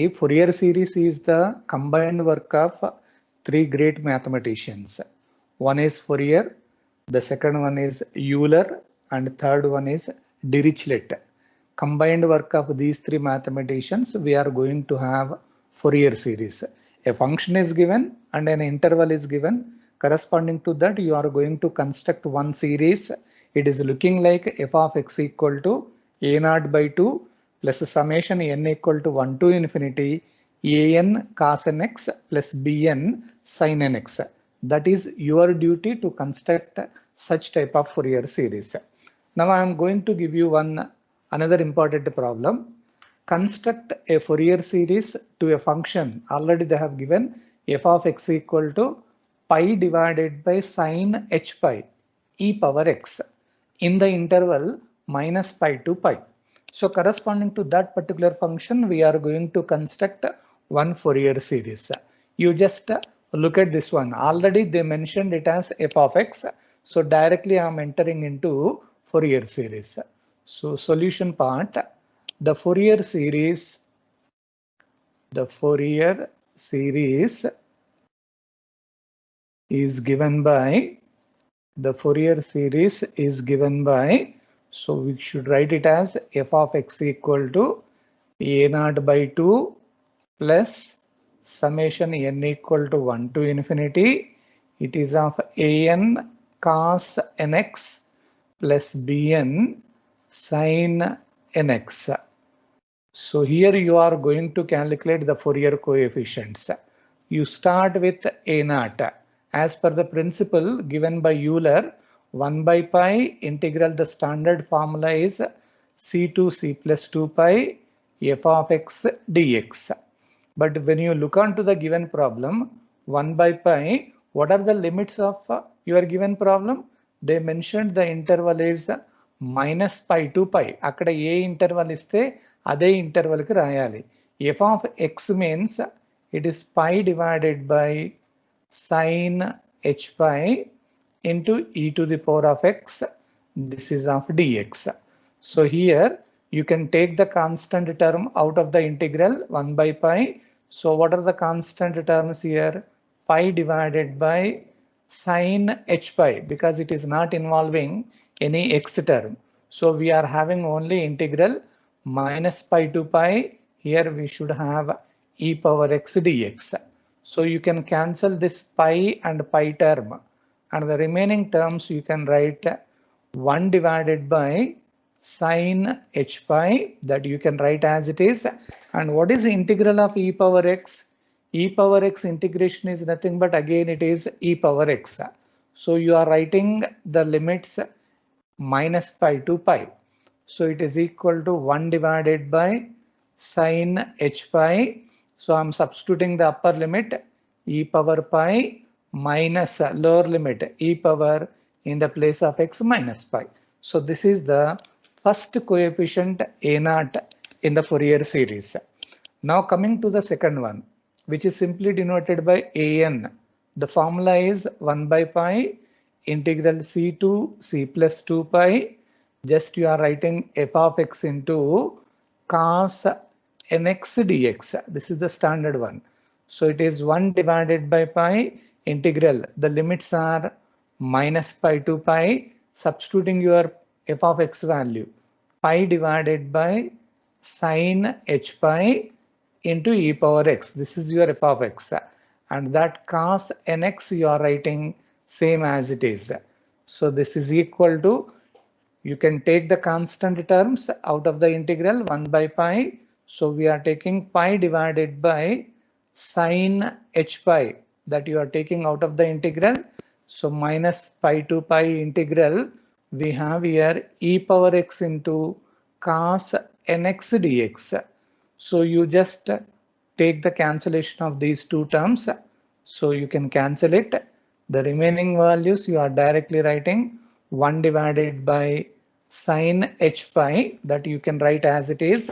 Fourier series is the combined work of three great mathematicians. One is Fourier, the second one is Euler, and third one is Dirichlet. Combined work of these three mathematicians, we are going to have Fourier series. A function is given and an interval is given. Corresponding to that, you are going to construct one series. It is looking like f of x equal to a naught by 2 plus summation n equal to 1 to infinity an cos nx plus bn sin nx. That is your duty to construct such type of Fourier series. Now I am going to give you another important problem. Construct a Fourier series to a function. Already they have given f of x equal to pi divided by sin h pi e power x in the interval minus pi to pi. So corresponding to that particular function, we are going to construct one Fourier series. You just look at this one. Already they mentioned it as f of x. So directly I am entering into Fourier series. So solution part, the Fourier series is given by so we should write it as f of x equal to a naught by 2 plus summation n equal to 1 to infinity. It is of an cos nx plus bn sin nx. So here you are going to calculate the Fourier coefficients. You start with a naught. As per the principle given by Euler, 1 by pi integral, the standard formula is c2 c plus 2 pi f of x dx. But when you look onto the given problem, 1 by pi, what are the limits of your given problem? They mentioned the interval is minus pi to pi. Akkada a interval iste ade interval ki rayali. F of x means it is pi divided by sin h pi into e to the power of x. This is of dx. So here you can take the constant term out of the integral 1 by pi. So what are the constant terms here? Pi divided by sin h pi, because it is not involving any x term. So we are having only integral minus pi to pi. Here we should have e power x dx. So you can cancel this pi and pi term, and the remaining terms you can write 1 divided by sin h pi, that you can write as it is. And what is the integral of e power x? E power x integration is nothing but again it is e power x. So you are writing the limits minus pi to pi. So it is equal to 1 divided by sin h pi. So I'm substituting the upper limit e power pi minus lower limit e power in the place of x minus pi. So this is the first coefficient a naught in the Fourier series. Now coming to the second one, which is simply denoted by an. The formula is 1 by pi integral c to c plus 2 pi. Just you are writing f of x into cos nx dx. This is the standard one. So it is 1 divided by pi integral. The limits are minus pi to pi. Substituting your f of x value, pi divided by sin h pi into e power x. This is your f of x. And that cos nx you are writing same as it is. So this is equal to, you can take the constant terms out of the integral 1 by pi. So we are taking pi divided by sin h pi, that you are taking out of the integral. So minus pi to pi integral, we have here e power x into cos nx dx. So you just take the cancellation of these two terms. So you can cancel it. The remaining values you are directly writing 1 divided by sin h pi, that you can write as it is.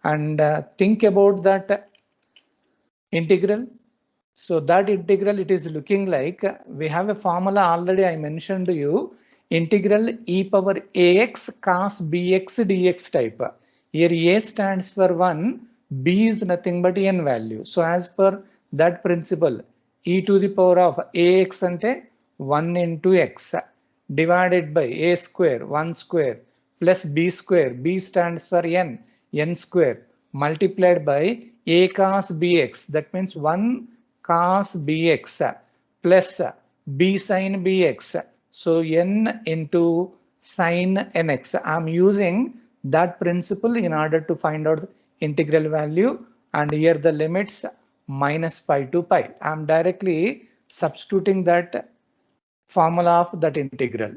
And think about that integral. So that integral, it is looking like we have a formula already I mentioned to you, integral e power ax cos bx dx type. Here a stands for 1, b is nothing but n value. So as per that principle, e to the power of ax ante 1 into x divided by a square 1 square plus b square, b stands for n square multiplied by a cos bx, that means 1 cos bx plus b sin bx. So n into sin nx. I'm using that principle in order to find out the integral value, and here the limits minus pi to pi. I'm directly substituting that formula of that integral.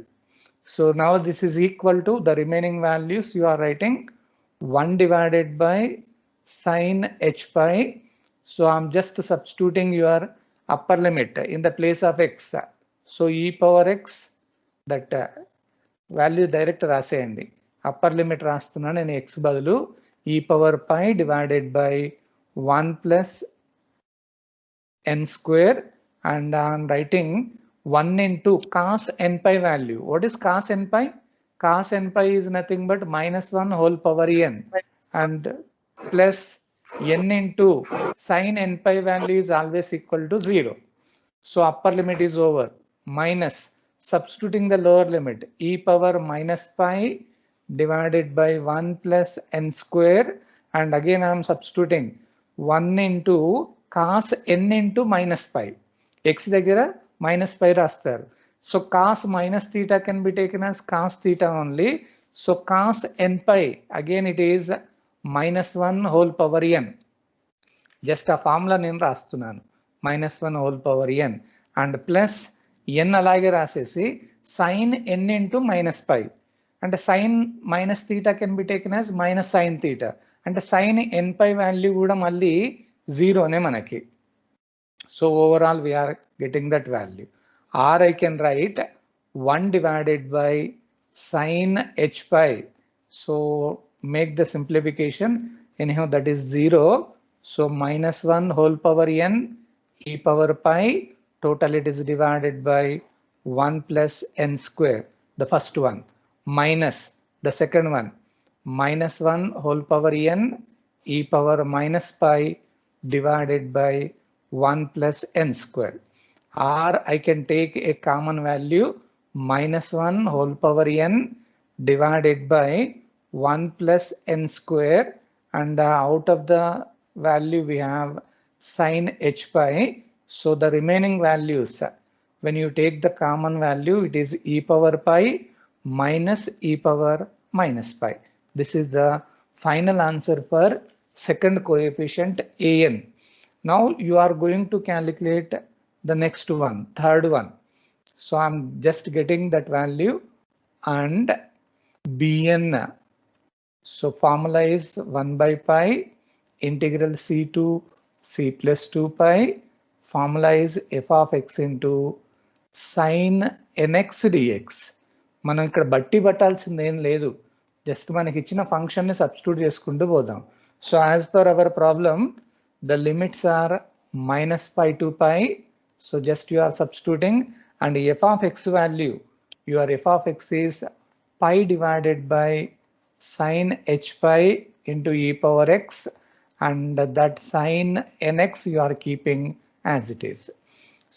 So now this is equal to the remaining values you are writing 1 divided by sin h pi. So I'm just substituting your upper limit in the place of x. So e power x, that value direct రాసేయండి. Upper limit రాస్తున్నాను నేను x బదులు e power pi divided by 1 plus n square, and I'm writing 1 into cos n pi value. What is cos n pi? Cos n pi is nothing but minus 1 whole power n, and plus n into sin n pi value is always equal to 0. So upper limit is over, minus substituting the lower limit e power minus pi divided by 1 plus n square, and again I am substituting 1 into cos n into minus pi. X దగ్గర minus pi రాస్తారు. So cos minus theta can be taken as cos theta only. So cos n pi, again it is minus 1 whole power n. Just a formula నేను రాస్తున్నాను, minus 1 whole power n, and plus n అలాగే రాసేసి sin n into minus pi, and sin minus theta can be taken as minus sin theta, and sin n pi value కూడా మళ్ళీ 0నే మనకి. So overall we are getting that value, or I can write 1 divided by sin h pi. So make the simplification, anyhow that is 0. So minus 1 whole power n e power pi, total it is divided by 1 plus n square, the first one, minus the second one, minus 1 whole power n e power minus pi divided by 1 plus n square. Or I can take a common value, minus 1 whole power n divided by 1 plus n square, and out of the value we have sin h pi. So the remaining values, when you take the common value, it is e power pi minus e power minus pi. This is the final answer for second coefficient an. Now you are going to calculate the next one, third one. So I'm just getting that value and bn. So formula is 1 by pi integral c to c plus 2 pi. Formula is f of x into sin nx dx. మనం ఇక్కడ బట్టి పట్టాల్సింది ఏం లేదు, just మనకి ఇచ్చిన function ని substitute చేసుకుంటూ పోదాం. So as per our problem the limits are minus pi to pi. So just you are substituting, and f of x value, your f of x is pi divided by sin h pi into e power x, and that sin nx you are keeping as it is.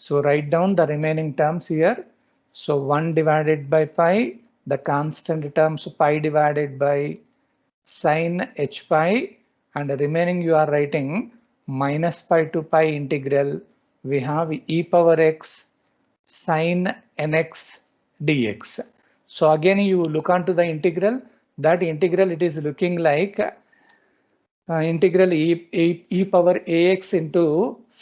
So write down the remaining terms here. So 1 divided by pi, the constant terms pi divided by sin h pi, and the remaining you are writing minus pi to pi integral, we have e power x sin nx dx. So again you look onto the integral, that integral it is looking like integral e power ax into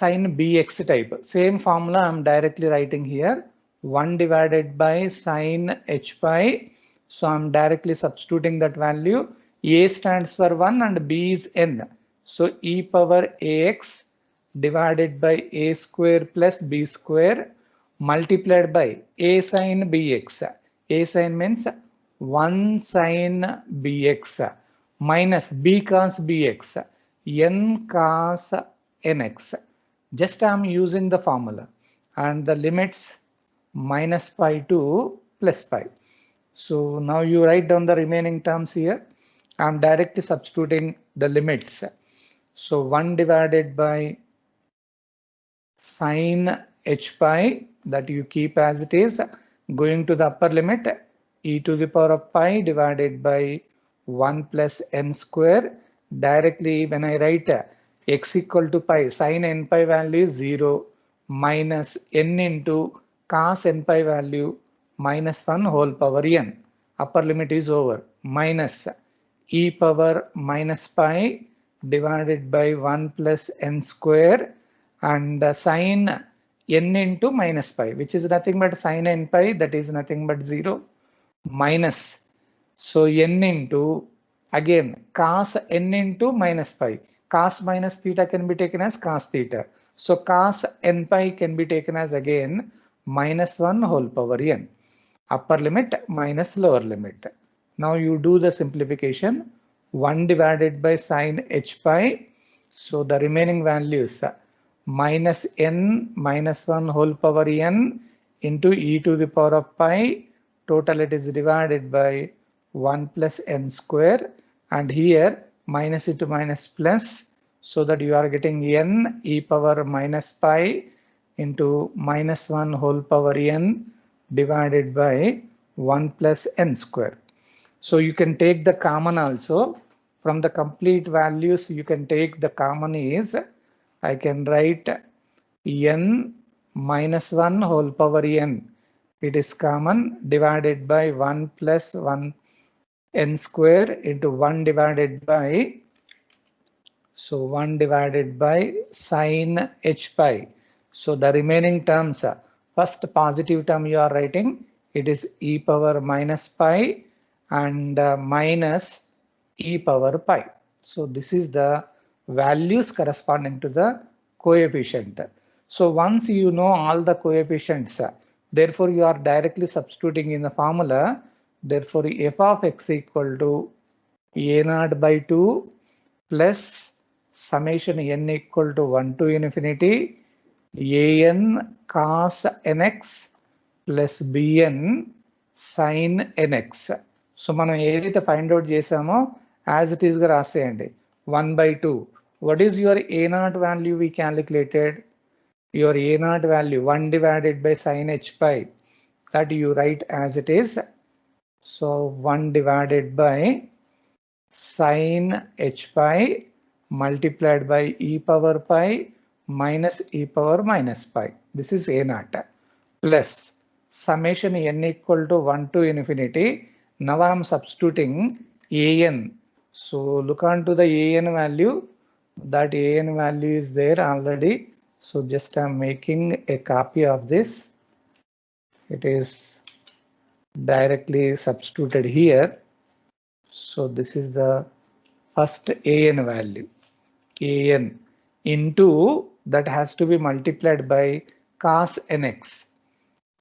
sin bx type. Same formula I am directly writing here, 1 divided by sin h pi. So I am directly substituting that value. A stands for 1 and b is n. So e power ax divided by a square plus b square multiplied by a sin bx. A sin means 1 sin bx minus b cos bx, n cos nx. Just I am using the formula, and the limits minus pi to plus pi. So now you write down the remaining terms here. I am directly substituting the limits. So 1 divided by sine h pi, that you keep as it is, going to the upper limit, e to the power of pi divided by 1 plus n square. Directly when I write x equal to pi, sine n pi value is 0 minus n into cos n pi value minus 1 whole power n. Upper limit is over, minus e power minus pi divided by 1 plus n square, and sine n into minus pi, which is nothing but sine n pi, that is nothing but 0, minus, so n into, again cos n into minus pi. Cos minus theta can be taken as cos theta. So cos n pi can be taken as again minus 1 whole power n. Upper limit minus lower limit. Now you do the simplification. 1 divided by sine h pi. So the remaining values, minus n minus 1 whole power n into e to the power of pi. Total it is divided by 1 plus n square, and here minus into minus plus, so that you are getting n e power minus pi into minus 1 whole power n divided by 1 plus n square. So you can take the common also. From the complete values you can take the common is, I can write n minus 1 whole power n. It is common, divided by 1 plus 1 n square into 1 divided by, so 1 divided by sine h pi. So the remaining terms, first positive term you are writing, it is e power minus pi and minus e power pi. So this is the values corresponding to the coefficient. So once you know all the coefficients, therefore you are directly substituting in the formula. Therefore f of x equal to a naught by 2 plus summation n equal to 1 to infinity an cos nx plus bn sin nx. So మనం ఏదైతే find out చేసామో as it is గా రాసేయండి. 1 by 2. What is your a naught value we calculated? Your a naught value 1 divided by sin h pi, that you write as it is. So 1 divided by sin h pi multiplied by e power pi minus e power minus pi. This is a naught plus summation n equal to 1 to infinity. Now I am substituting an. So look on to the an value. That an value is there already. So just I am making a copy of this. It is directly substituted here. So this is the first an value. An into, that has to be multiplied by cos nx.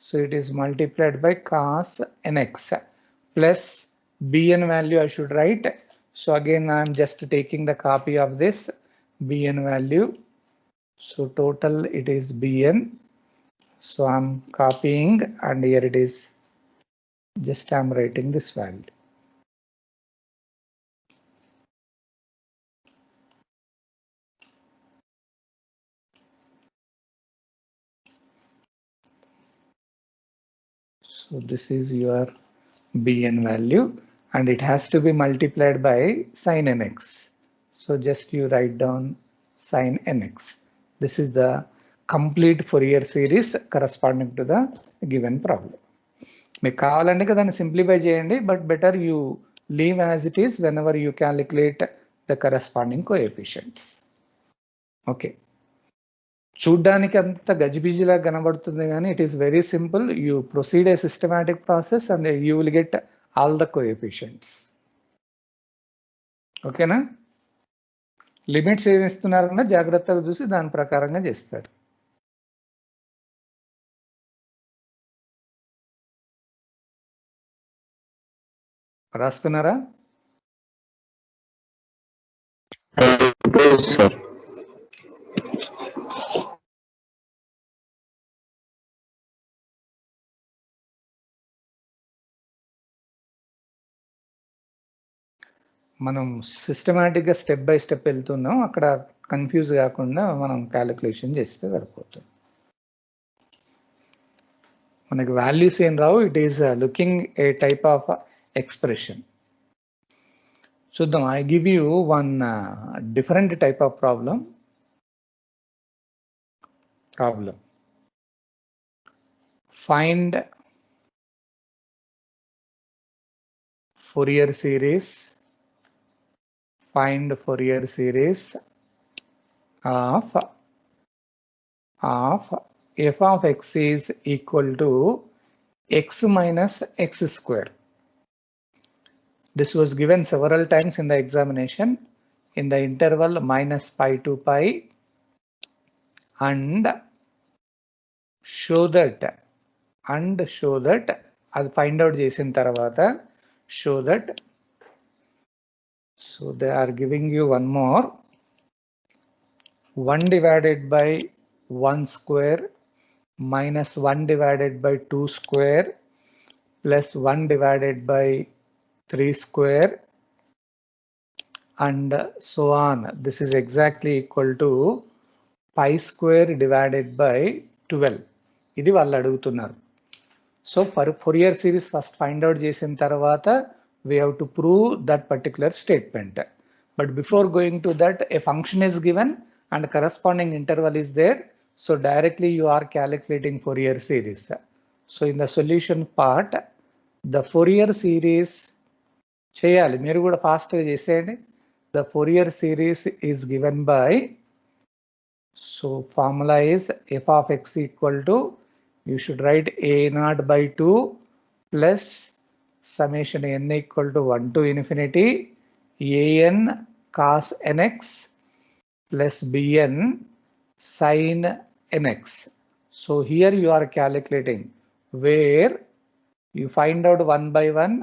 So it is multiplied by cos nx plus bn value I should write. So again I am just taking the copy of this bn value. So total it is bn. So I'm copying, and here it is, just I'm writing this value. So this is your bn value, and it has to be multiplied by sin nx. So just you write down sin nx. This is the complete Fourier series corresponding to the given problem. మీకు కావాలంటే దాన్ని simplify చేయండి, but better you leave as it is when ever you calculate the corresponding coefficients. Okay, చూడ్డానికి అంత గజిబిజిలా కనబడుతుంది కానీ it is very simple. You proceed A systematic process and you will get all the coefficients. ఓకేనా? Limits ఏమి ఇస్తున్నారన్నా జాగ్రత్తగా చూసి దాని ప్రకారంగా చేస్తారు. రాస్తున్నారా? మనం సిస్టమాటిక్గా స్టెప్ బై స్టెప్ వెళ్తున్నాం, అక్కడ కన్ఫ్యూజ్ కాకుండా మనం క్యాలిక్యులేషన్ చేస్తే సరిపోతుంది. మనకి వాల్యూస్ ఏం రావు, it is looking a type of expression. చూద్దాం, I give you one different type of problem. Find Fourier series. Find Fourier series of f of x is equal to x minus x square. This was given several times in the examination in the interval minus pi to pi, and show that అది find out చేసిన తర్వాత show that. So they are giving you one more, 1 divided by 1 square minus 1 divided by 2 square plus 1 divided by 3 square and so on. This is exactly equal to pi square divided by 12. ఇది వాళ్ళు అడుగుతున్నారు. So Fourier series first find out చేసిన తర్వాత we have to prove that particular statement. But before going to that, a function is given and corresponding interval is there. So directly you are calculating Fourier series. So in the solution part, the Fourier series చేయాలి, మీరు కూడా ఫాస్ట్గా చేసేయండి. The Fourier series is given by, so formula is f of x equal to, you should write a naught by 2 plus summation n equal to 1 to infinity an cos nx plus bn sin nx. So here you are calculating, where you find out 1 by 1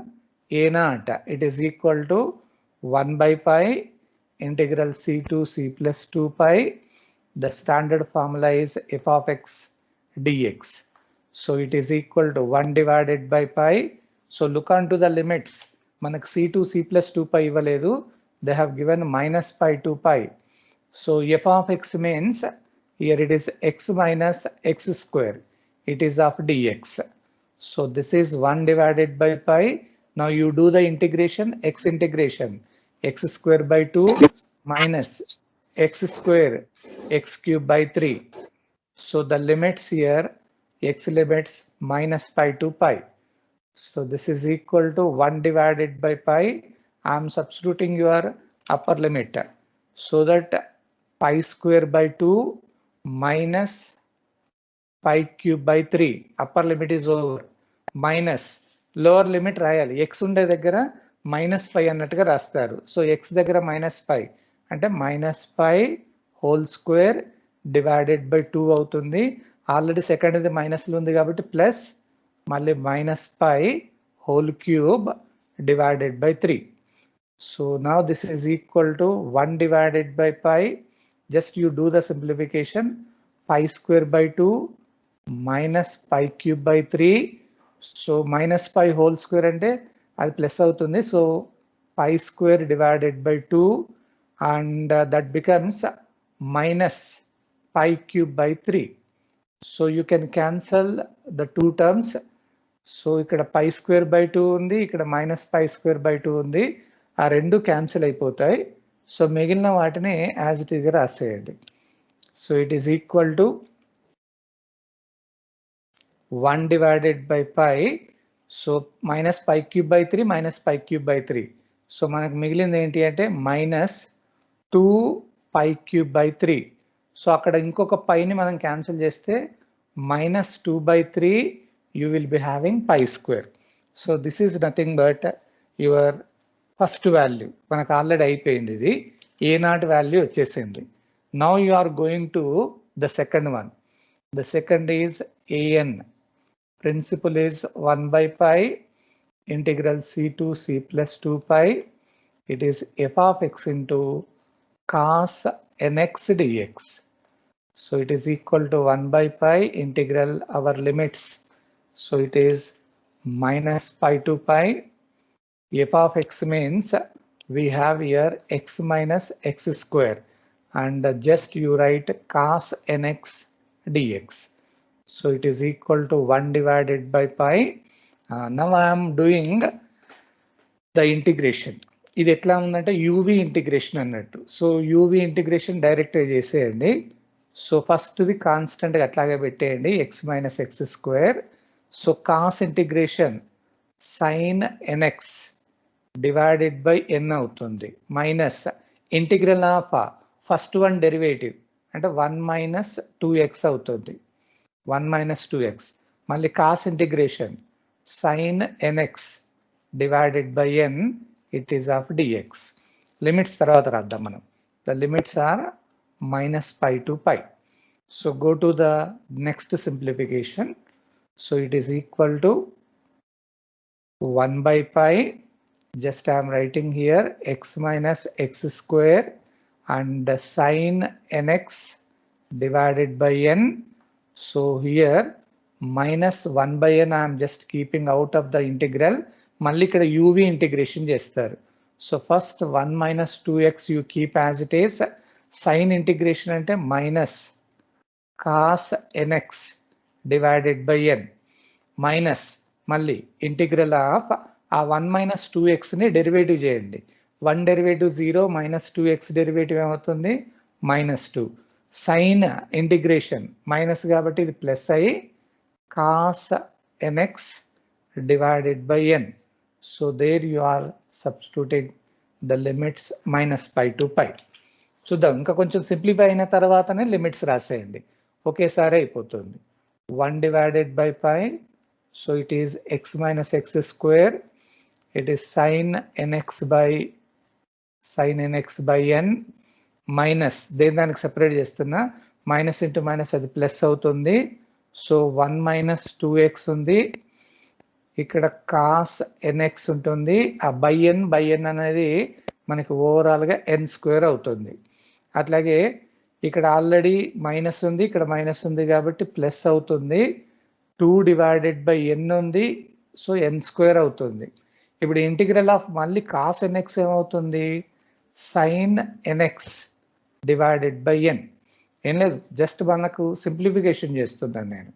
a naught, it is equal to 1 by pi integral c to c plus 2 pi. The standard formula is f of x dx. So it is equal to 1 divided by pi. So look on to the limits. మనకు c to c plus 2 pi ఇవ్వలేదు, they have given minus pi to pi. So f of x means here it is x minus x square. It is of dx. So this is 1 divided by pi. Now you do the integration, x integration, x square by 2 minus x square x cube by 3. So the limits here, x limits minus pi to pi. So this is equal to 1 divided by pi. I am substituting your upper limit, so that pi square by 2 minus pi cube by 3. Upper limit is over, minus lower limit రాయాలి. x ఉండే దగ్గర minus pi అన్నట్టుగా రాస్తారు. So x దగ్గర minus pi అంటే minus pi whole square divided by 2 అవుతుంది. Already second ఇది మైనస్లో ఉంది కాబట్టి ప్లస్ మళ్ళీ minus pi whole cube divided by 3. So now this is equal to 1 divided by pi. Just you do the simplification. Pi square by 2 minus pi cube by 3. So minus pi whole square ante adi plus avutundi. So pi square divided by 2 and that becomes minus pi cube by 3. So you can cancel the two terms. So ఇక్కడ పై square by 2 ఉంది, ఇక్కడ minus pi square by 2 ఉంది, ఆ రెండు cancel అయిపోతాయి. So మిగిలిన వాటిని as it ఈస్గా రాసేయండి. So it is equal to 1 divided by pi. So minus pi cube by 3 minus pi cube by 3. So మనకు మిగిలింది ఏంటి అంటే minus 2 pi cube by 3. So అక్కడ ఇంకొక పైని మనం క్యాన్సిల్ చేస్తే minus 2 by 3 you will be having pi square. So this is nothing but your first value. మనకు already అయిపోయింది, ఇది a naught వాల్యూ వచ్చేసింది. Now you are going to the second one. The second is an. Principle is 1 by pi integral c to c plus 2 pi. It is f of x into cos nx dx. So it is equal to 1 by pi integral our limits. So it is minus pi to pi. F of x means we have here x minus x square, and just you write cos nx dx. So it is equal to 1 divided by pi. Now I am doing the integration. ఇది ఎట్లా ఉందంటే U V integration అన్నట్టు. So U V integration direct చేసేయండి. So first the constant అట్లాగే పెట్టేయండి x minus X square. So cos integration sine N X divided by N అవుతుంది, minus integral of first one derivative అంటే 1 minus 2x అవుతుంది, 1 మైనస్ 2x. మళ్ళీ cos integration sine N X divided by N, it is of dx. Limits తర్వాత రాద్దాం మనం. The limits are minus pi to pi. So go to the next simplification. So it is equal to 1 by pi. Just I am writing here x minus x square and the sin nx divided by n. So here minus 1 by n I am just keeping out of the integral. మళ్ళీ ఇక్కడ uv integration చేస్తారు. So first 1 minus 2x you keep as it is. Sine integration అంటే minus cos NX divided by N, minus మళ్ళీ integral of ఆ 1 minus 2xని derivative చేయండి. 1 derivative 0, minus 2x derivative ఏమవుతుంది -2. Sign integration minus కాబట్టి ఇది plus అయ్యి cos NX divided by n. So there you are substituting the limits minus pi to pi. చూద్దాం, ఇంకా కొంచెం సింప్లిఫై అయిన తర్వాతనే లిమిట్స్ రాసేయండి, ఒకేసారి అయిపోతుంది. 1 divided by pi, so it is x minus X square, it is sin n x by N, minus దానికి separate చేస్తున్నా, minus into minus అది ప్లస్ అవుతుంది. సో 1 మైనస్ 2x ఉంది, ఇక్కడ కాస్ ఎన్ఎక్స్ ఉంటుంది, ఆ బై ఎన్ అనేది మనకి ఓవరాల్గా n స్క్వేర్ అవుతుంది. అట్లాగే ఇక్కడ ఆల్రెడీ మైనస్ ఉంది, ఇక్కడ మైనస్ ఉంది కాబట్టి ప్లస్ అవుతుంది. 2 డివైడెడ్ బై n ఉంది, సో n స్క్వేర్ అవుతుంది. ఇప్పుడు ఇంటిగ్రల్ ఆఫ్ మళ్ళీ కాస్ ఎన్ఎక్స్ ఏమవుతుంది sine N X divided by N. ఏం లేదు, జస్ట్ మనకు సింప్లిఫికేషన్ చేస్తున్నాను నేను.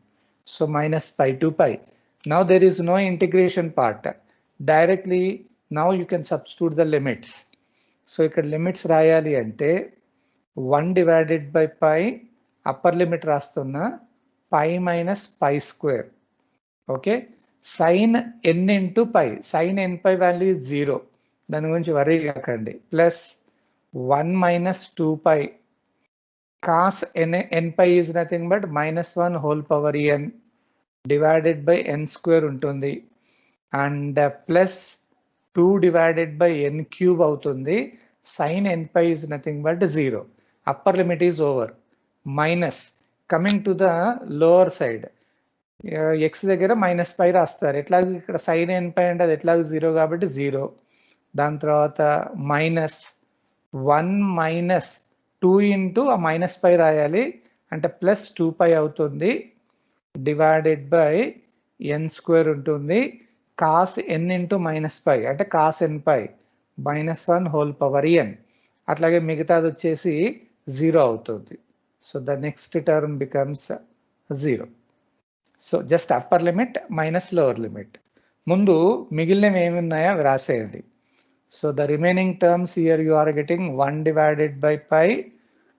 So minus pi to pi. Now there is no integration part, directly now you can substitute the limits. So ఇక్కడ లిమిట్స్ రాయాలి అంటే 1 divided by pi, upper limit రాస్తున్నా pi minus pi square. Okay, sine N into పై, sign N pi value 0, దాని గురించి worry కాకండి, plus 1 minus 2 pi cos N pi is nothing but -1 whole power N divided by N square ఉంటుంది, and plus 2 divided by N cube అవుతుంది. Sine N pi is nothing but 0. Upper limit is over. Minus coming to the lower side, X దగ్గర minus pi రాస్తారు, ఎట్లాగో ఇక్కడ sign N పై అంటే అది ఎట్లాగో 0 కాబట్టి 0. దాని తర్వాత మైనస్ 1 మైనస్ 2 ఇంటూ ఆ మైనస్ పై రాయాలి అంటే ప్లస్ 2 పై అవుతుంది, డివైడెడ్ బై ఎన్ స్క్వేర్ ఉంటుంది. Cos N into minus pi అంటే cos N pi -1 whole power N. అట్లాగే మిగతాది వచ్చేసి 0 అవుతుంది. So the next term becomes 0. So just upper limit minus lower limit. ముందు మిగిలినవి ఏమి ఉన్నాయో అవి రాసేయండి. So the remaining terms here you are getting 1 divided by pi.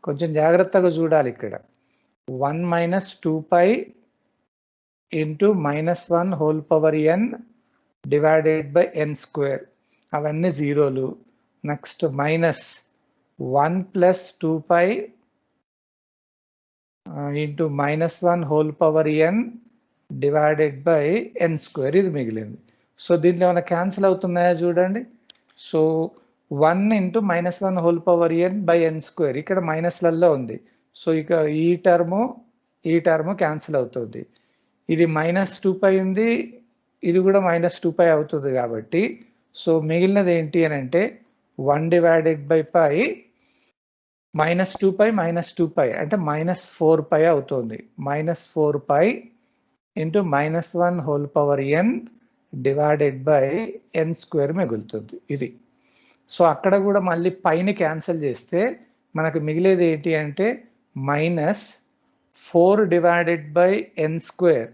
కొంచెం జాగ్రత్తగా చూడాలి ఇక్కడ, 1 minus 2 pi into -1 whole power N divided by N square, అవన్నీ జీరోలు. Next minus 1 plus 2 pi into -1 whole power N divided by N square, ఇది మిగిలింది. So దీంట్లో ఏమైనా క్యాన్సిల్ అవుతున్నాయా చూడండి. So 1 into -1 whole power N by N square, ఇక్కడ మైనస్లలో ఉంది. సో ఇక ఈ టర్మ్ క్యాన్సిల్ అవుతుంది. ఇది -2 పై ఉంది, ఇది కూడా -2 పై అవుతుంది కాబట్టి సో మిగిలినది ఏంటి అని అంటే 1 డివైడెడ్ బై పై, -2 పై -2 పై అంటే -4 పై అవుతుంది. -4 pi into -1 whole power N divided by N square మిగులుతుంది ఇది. సో అక్కడ కూడా మళ్ళీ పైన క్యాన్సిల్ చేస్తే మనకు మిగిలేది ఏంటి అంటే -4 divided by n square.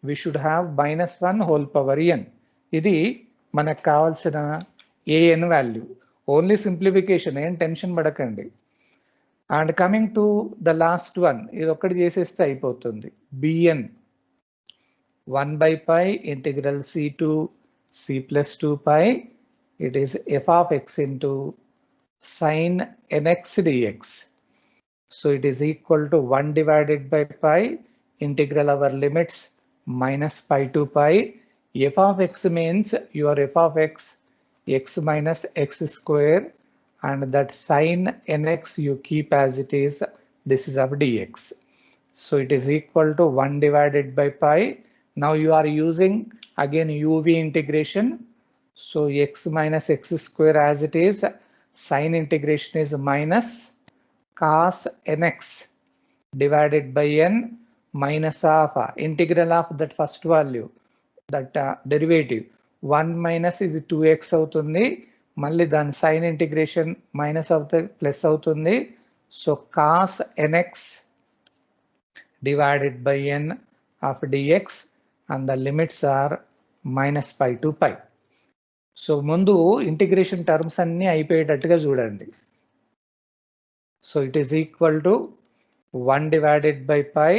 We should have -1 whole power n. ఇది మనకు కావాల్సిన an వాల్యూ. ఓన్లీ సింప్లిఫికేషన్, ఏం టెన్షన్ పడకండి. And coming to the last one, ఇది ఒక్కటి చేసేస్తే అయిపోతుంది. bn 1/π integral c to c plus 2 pi. It is f of x into sin nx dx. So it is equal to 1 divided by pi integral our limits -π to pi. F of x means your f of x minus x square, and that sin nx you keep as it is. This is of dx. So it is equal to 1 divided by pi. Now you are using again uv integration. So x minus x square as it is, sin integration is minus cos nx divided by n minus of integral of that first value, that derivative 1 minus is 2x అవుతుంది. మళ్ళీ దాని sin integration minus అవుతుంది, plus అవుతుంది. So cos nx divided by n of dx, and the limits are -π to pi. So ముందు integration terms అన్ని అయిపోయేటట్టుగా చూడండి. So it is equal to 1 divided by pi.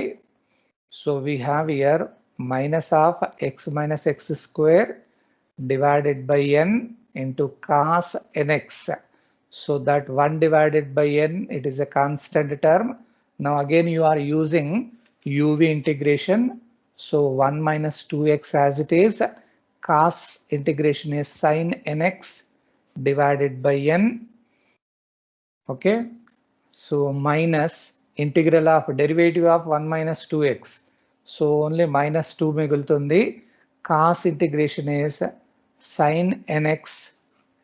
So we have here minus of x minus x square divided by n into cos nx. So that 1 divided by n, it is a constant term. Now again you are using uv integration. So 1 minus 2x as it is. Cos integration is sin nx divided by n. Okay. So minus integral of derivative of 1 minus 2x. So only -2 మిగులుతుంది. Cos integration is sin nx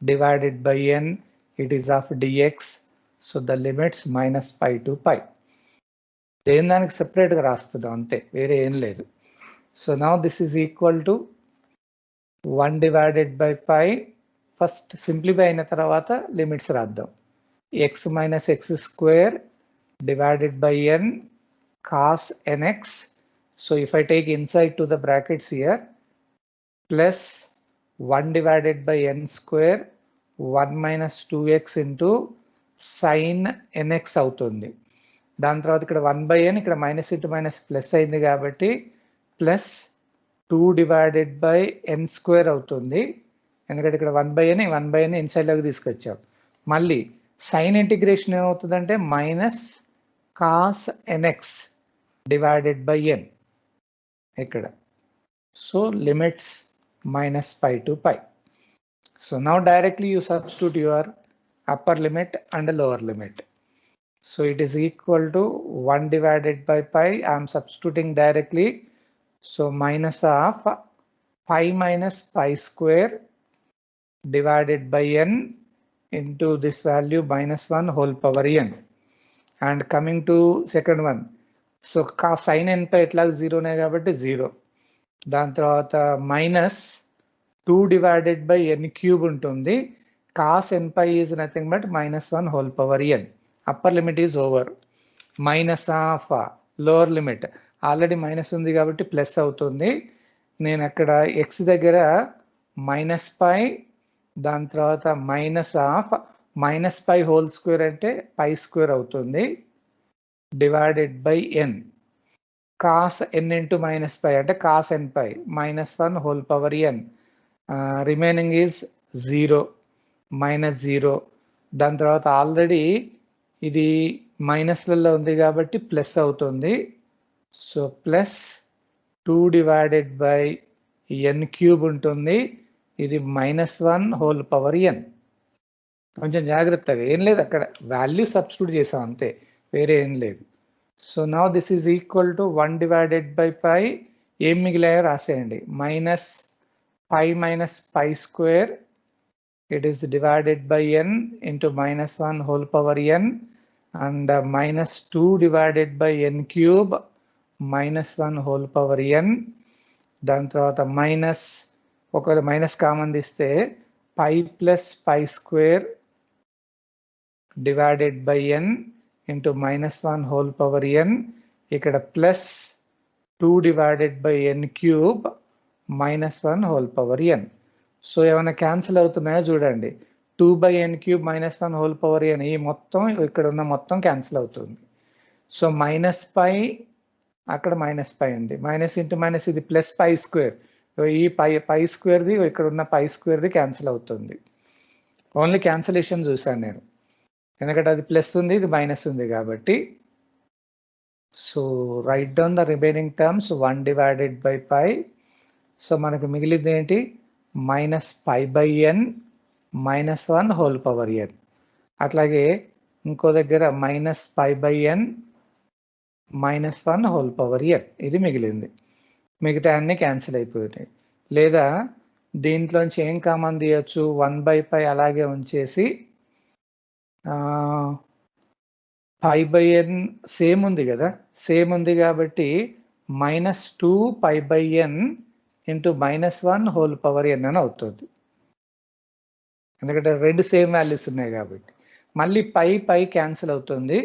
divided by n. It is of dx. So the limits -π to pi. దేని దానికి సెపరేట్గా రాస్తున్నాం అంతే, వేరే ఏం లేదు. So now this is equal to 1 divided by pi. First simplify అయిన తర్వాత లిమిట్స్ రాద్దాం. x minus x square divided by n cos nx. So if I take inside to the brackets here, plus 1 divided by n square 1 minus 2x into sin nx అవుతుంది. దాని తర్వాత ఇక్కడ 1 by n, ఇక్కడ minus into minus plus అయింది కాబట్టి plus 2 divided by n square అవుతుంది. ఎందుకంటే ఇక్కడ 1 by n ఇన్సైడ్ లోకి తీసుకొచ్చాం. మళ్ళీ సైన్ ఇంటిగ్రేషన్ ఏమవుతుందంటే minus cos nx divided by n ఇక్కడ. So limits -π to pi. So now directly you substitute your upper limit and lower limit. So it is equal to 1 divided by pi. I am substituting directly. So minus of pi minus pi square divided by n into this value -1 whole power n. And coming to second one. So cos sin n pi ఎట్లా 0 నే కాబట్టి 0. దాని తర్వాత -2 divided by n cube ఉంటుంది. cos n pi is nothing but -1 whole power n. Upper limit is over. Minus of lower limit already minus ఉంది కాబట్టి plus అవుతుంది. నేను అక్కడ x దగ్గర -π, దాని తర్వాత మైనస్ ఆఫ్ -π హోల్ స్క్వేర్ అంటే పై స్క్వేర్ అవుతుంది divided by n. cos n into -π అంటే cos nπ -1 whole power n. Remaining is 0 -0. దాని తర్వాత ఆల్రెడీ ఇది మైనస్లలో ఉంది కాబట్టి ప్లస్ అవుతుంది. So plus 2 divided by n cube ఉంటుంది. ఇది -1 హోల్ పవర్ n. కొంచెం జాగ్రత్తగా, ఏం లేదు అక్కడ వాల్యూ సబ్స్టిట్యూట్ చేసాం అంతే, వేరే ఏం లేదు. So now this is equal to 1 divided by pi. ఏం మిగిలాయో రాసేయండి. -π minus pi square, it is divided by n into -1 whole power n, and -2 divided by n cube -1 whole power n. దాని తర్వాత minus, ఒకవేళ మైనస్ కామన్ తీస్తే pi plus pi square divided by n into minus 1 whole power n. ఇక్కడ plus 2 divided by n cube minus 1 whole power n. So ఏమైనా cancel అవుతున్నాయో చూడండి. 2 by n cube minus 1 whole power n ఈ మొత్తం ఇక్కడ ఉన్న మొత్తం క్యాన్సిల్ అవుతుంది. సో మైనస్ పై అక్కడ మైనస్ పై ఉంది, మైనస్ ఇంటూ మైనస్ ఇది ప్లస్ పై స్క్వేర్, ఈ పై స్క్వేర్ది ఇక్కడ ఉన్న పై స్క్వేర్ది క్యాన్సిల్ అవుతుంది. ఓన్లీ క్యాన్సిలేషన్ చూసాను నేను, ఎందుకంటే అది ప్లస్ ఉంది ఇది మైనస్ ఉంది కాబట్టి. So write down the remaining terms 1 divided by pi. So మనకు మిగిలింది ఏంటి, minus pi by N minus 1 whole power n. అట్లాగే ఇంకో దగ్గర minus pi by N minus 1 whole power n ఇది మిగిలింది. మిగతా అన్ని క్యాన్సిల్ అయిపోయినాయి. లేదా దీంట్లోంచి ఏం కామన్ తీయచ్చు, 1 by pi అలాగే ఉంచేసి పై బై ఎన్ సేమ్ ఉంది కదా, సేమ్ ఉంది కాబట్టి minus 2 pi by n into minus 1 whole power n అని అవుతుంది. ఎందుకంటే రెండు సేమ్ వాల్యూస్ ఉన్నాయి కాబట్టి. మళ్ళీ పై క్యాన్సిల్ అవుతుంది.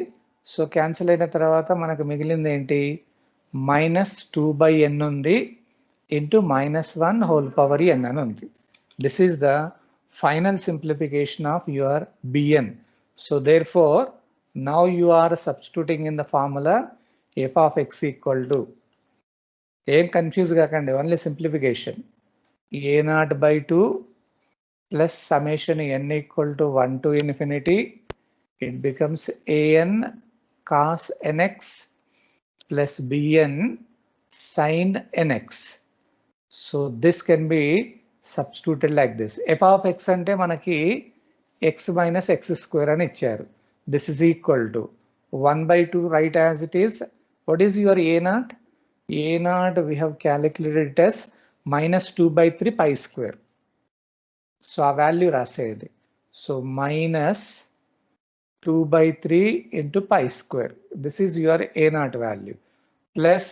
సో క్యాన్సిల్ అయిన తర్వాత మనకు మిగిలింది ఏంటి, మైనస్ 2 by n ఉంది into minus 1 whole power n అని ఉంది. This is the final simplification of your bn. So therefore now you are substituting in the formula f of x equal to, ఏం confuse కాకండి, only simplification, a0 by 2 plus summation n equal to 1 to infinity, it becomes an cos nx plus bn sin nx. So this can be substituted like this. f of x ante manaki x minus x square ani icharu. This is equal to 1 by 2, write as it is. What is your a0? a0 we have calculated it as minus 2 by 3 pi square. So ఆ value రాసేది. So minus 2 by 3 into pi square, this is your a0 value, plus